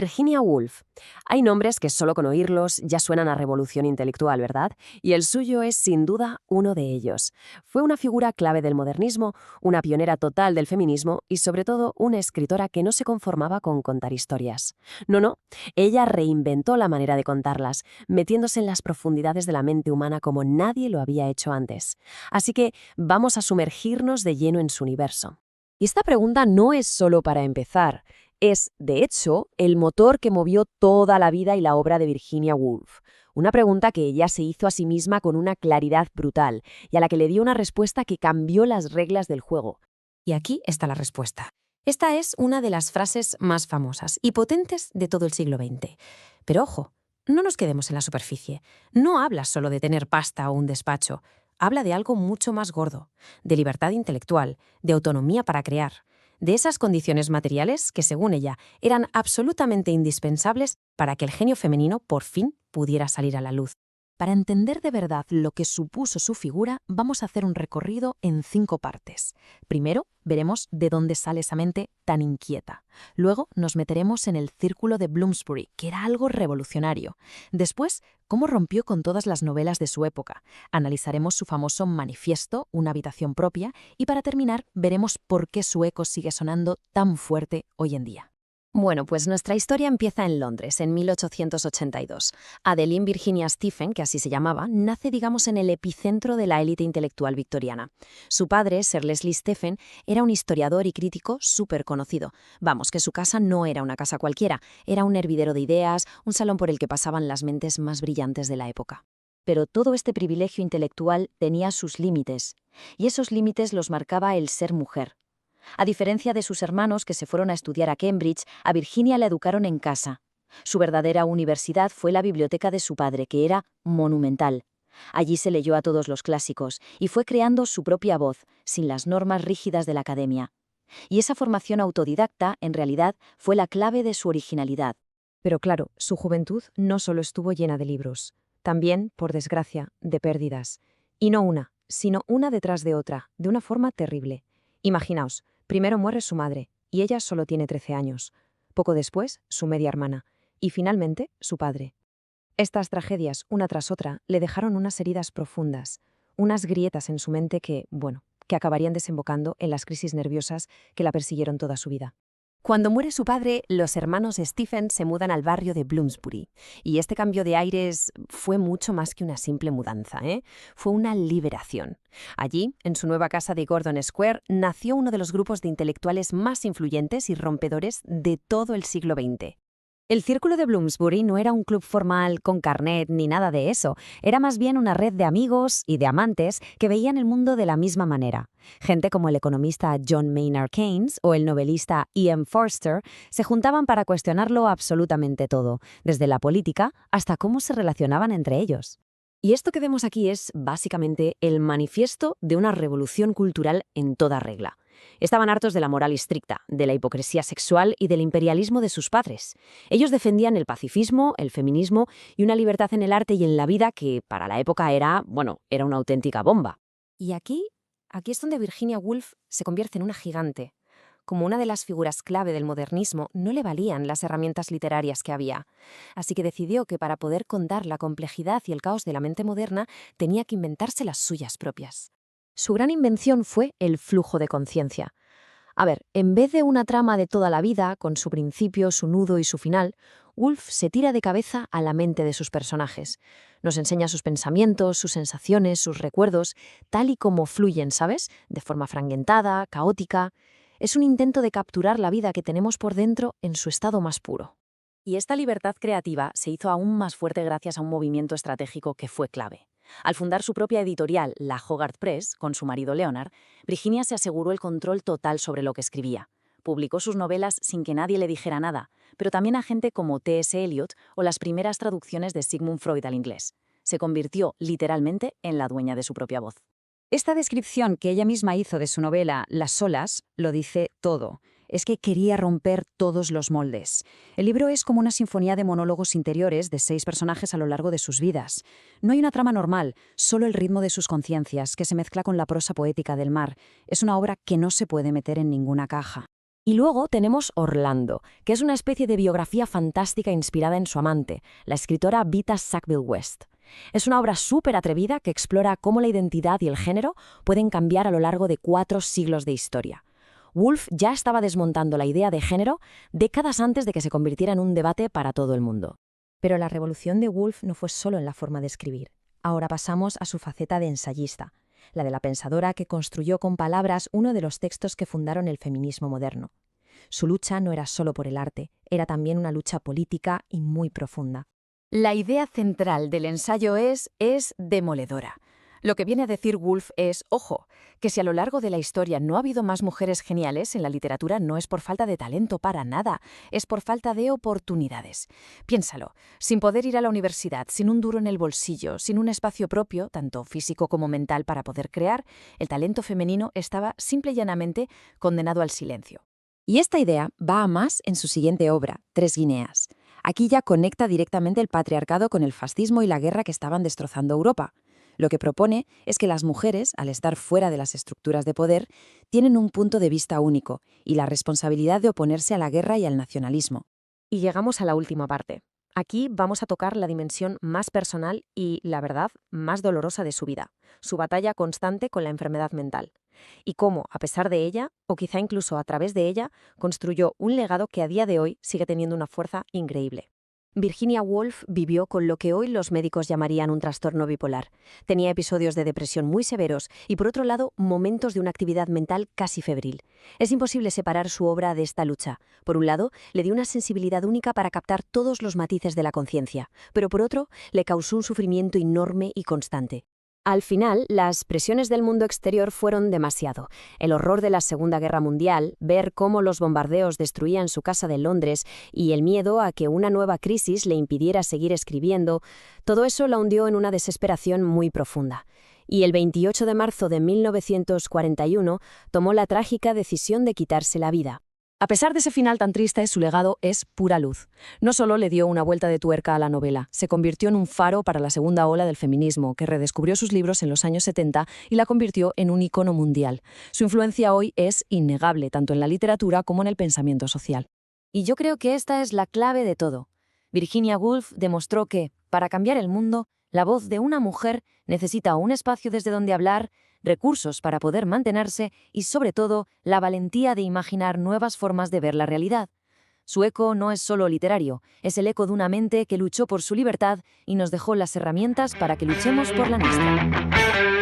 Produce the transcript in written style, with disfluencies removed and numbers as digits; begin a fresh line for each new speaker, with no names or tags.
Virginia Woolf. Hay nombres que solo con oírlos ya suenan a revolución intelectual, ¿verdad? Y el suyo es sin duda uno de ellos. Fue una figura clave del modernismo, una pionera total del feminismo y sobre todo una escritora que no se conformaba con contar historias. No, ella reinventó la manera de contarlas, metiéndose en las profundidades de la mente humana como nadie lo había hecho antes. Así que vamos a sumergirnos de lleno en su universo. Y esta pregunta no es solo para empezar. Es, de hecho, el motor que movió toda la vida y la obra de Virginia Woolf. Una pregunta que ella se hizo a sí misma con una claridad brutal y a la que le dio una respuesta que cambió las reglas del juego. Y aquí está la respuesta. Esta es una de las frases más famosas y potentes de todo el siglo XX. Pero ojo, no nos quedemos en la superficie. No habla solo de tener pasta o un despacho. Habla de algo mucho más gordo, de libertad intelectual, de autonomía para crear, de esas condiciones materiales que, según ella, eran absolutamente indispensables para que el genio femenino por fin pudiera salir a la luz. Para entender de verdad lo que supuso su figura, vamos a hacer un recorrido en 5 partes. Primero, veremos de dónde sale esa mente tan inquieta. Luego, nos meteremos en el círculo de Bloomsbury, que era algo revolucionario. Después, cómo rompió con todas las novelas de su época. Analizaremos su famoso manifiesto, Una habitación propia, y para terminar, veremos por qué su eco sigue sonando tan fuerte hoy en día. Bueno, pues nuestra historia empieza en Londres, en 1882. Adeline Virginia Stephen, que así se llamaba, nace, digamos, en el epicentro de la élite intelectual victoriana. Su padre, Sir Leslie Stephen, era un historiador y crítico súper conocido. Vamos, que su casa no era una casa cualquiera, era un hervidero de ideas, un salón por el que pasaban las mentes más brillantes de la época. Pero todo este privilegio intelectual tenía sus límites, y esos límites los marcaba el ser mujer. A diferencia de sus hermanos que se fueron a estudiar a Cambridge, a Virginia la educaron en casa. Su verdadera universidad fue la biblioteca de su padre, que era monumental. Allí se leyó a todos los clásicos y fue creando su propia voz, sin las normas rígidas de la academia. Y esa formación autodidacta, en realidad, fue la clave de su originalidad. Pero claro, su juventud no solo estuvo llena de libros, también, por desgracia, de pérdidas. Y no una, sino una detrás de otra, de una forma terrible. Imaginaos, primero muere su madre, y ella solo tiene 13 años. Poco después, su media hermana. Y finalmente, su padre. Estas tragedias, una tras otra, le dejaron unas heridas profundas, unas grietas en su mente que acabarían desembocando en las crisis nerviosas que la persiguieron toda su vida. Cuando muere su padre, los hermanos Stephen se mudan al barrio de Bloomsbury. Y este cambio de aires fue mucho más que una simple mudanza, ¿eh? Fue una liberación. Allí, en su nueva casa de Gordon Square, nació uno de los grupos de intelectuales más influyentes y rompedores de todo el siglo XX. El Círculo de Bloomsbury no era un club formal con carnet ni nada de eso, era más bien una red de amigos y de amantes que veían el mundo de la misma manera. Gente como el economista John Maynard Keynes o el novelista Ian Forster se juntaban para cuestionarlo absolutamente todo, desde la política hasta cómo se relacionaban entre ellos. Y esto que vemos aquí es, básicamente, el manifiesto de una revolución cultural en toda regla. Estaban hartos de la moral estricta, de la hipocresía sexual y del imperialismo de sus padres. Ellos defendían el pacifismo, el feminismo y una libertad en el arte y en la vida que, para la época, era una auténtica bomba. Y aquí es donde Virginia Woolf se convierte en una gigante. Como una de las figuras clave del modernismo, no le valían las herramientas literarias que había. Así que decidió que para poder contar la complejidad y el caos de la mente moderna, tenía que inventarse las suyas propias. Su gran invención fue el flujo de conciencia. A ver, en vez de una trama de toda la vida, con su principio, su nudo y su final, Woolf se tira de cabeza a la mente de sus personajes. Nos enseña sus pensamientos, sus sensaciones, sus recuerdos, tal y como fluyen, ¿sabes? De forma fragmentada, caótica. Es un intento de capturar la vida que tenemos por dentro en su estado más puro. Y esta libertad creativa se hizo aún más fuerte gracias a un movimiento estratégico que fue clave. Al fundar su propia editorial, la Hogarth Press, con su marido Leonard, Virginia se aseguró el control total sobre lo que escribía. Publicó sus novelas sin que nadie le dijera nada, pero también a gente como T.S. Eliot o las primeras traducciones de Sigmund Freud al inglés. Se convirtió, literalmente, en la dueña de su propia voz. Esta descripción que ella misma hizo de su novela Las solas lo dice todo. Es que quería romper todos los moldes. El libro es como una sinfonía de monólogos interiores de 6 personajes a lo largo de sus vidas. No hay una trama normal, solo el ritmo de sus conciencias, que se mezcla con la prosa poética del mar. Es una obra que no se puede meter en ninguna caja. Y luego tenemos Orlando, que es una especie de biografía fantástica inspirada en su amante, la escritora Vita Sackville West. Es una obra súper atrevida que explora cómo la identidad y el género pueden cambiar a lo largo de 4 siglos de historia. Woolf ya estaba desmontando la idea de género décadas antes de que se convirtiera en un debate para todo el mundo. Pero la revolución de Woolf no fue solo en la forma de escribir. Ahora pasamos a su faceta de ensayista, la de la pensadora que construyó con palabras uno de los textos que fundaron el feminismo moderno. Su lucha no era solo por el arte, era también una lucha política y muy profunda.
La idea central del ensayo es demoledora. Lo que viene a decir Woolf es, ojo, que si a lo largo de la historia no ha habido más mujeres geniales en la literatura no es por falta de talento para nada, es por falta de oportunidades. Piénsalo, sin poder ir a la universidad, sin un duro en el bolsillo, sin un espacio propio, tanto físico como mental para poder crear, el talento femenino estaba simple y llanamente condenado al silencio.
Y esta idea va a más en su siguiente obra, Tres Guineas. Aquí ya conecta directamente el patriarcado con el fascismo y la guerra que estaban destrozando Europa. Lo que propone es que las mujeres, al estar fuera de las estructuras de poder, tienen un punto de vista único y la responsabilidad de oponerse a la guerra y al nacionalismo. Y llegamos a la última parte. Aquí vamos a tocar la dimensión más personal y, la verdad, más dolorosa de su vida, su batalla constante con la enfermedad mental. Y cómo, a pesar de ella, o quizá incluso a través de ella, construyó un legado que a día de hoy sigue teniendo una fuerza increíble. Virginia Woolf vivió con lo que hoy los médicos llamarían un trastorno bipolar. Tenía episodios de depresión muy severos y, por otro lado, momentos de una actividad mental casi febril. Es imposible separar su obra de esta lucha. Por un lado, le dio una sensibilidad única para captar todos los matices de la conciencia, pero por otro, le causó un sufrimiento enorme y constante. Al final, las presiones del mundo exterior fueron demasiado. El horror de la Segunda Guerra Mundial, ver cómo los bombardeos destruían su casa de Londres y el miedo a que una nueva crisis le impidiera seguir escribiendo, todo eso la hundió en una desesperación muy profunda. Y el 28 de marzo de 1941 tomó la trágica decisión de quitarse la vida. A pesar de ese final tan triste, su legado es pura luz. No solo le dio una vuelta de tuerca a la novela, se convirtió en un faro para la segunda ola del feminismo, que redescubrió sus libros en los años 70 y la convirtió en un icono mundial. Su influencia hoy es innegable, tanto en la literatura como en el pensamiento social. Y yo creo que esta es la clave de todo. Virginia Woolf demostró que, para cambiar el mundo, la voz de una mujer necesita un espacio desde donde hablar, recursos para poder mantenerse y, sobre todo, la valentía de imaginar nuevas formas de ver la realidad. Su eco no es solo literario, es el eco de una mente que luchó por su libertad y nos dejó las herramientas para que luchemos por la nuestra.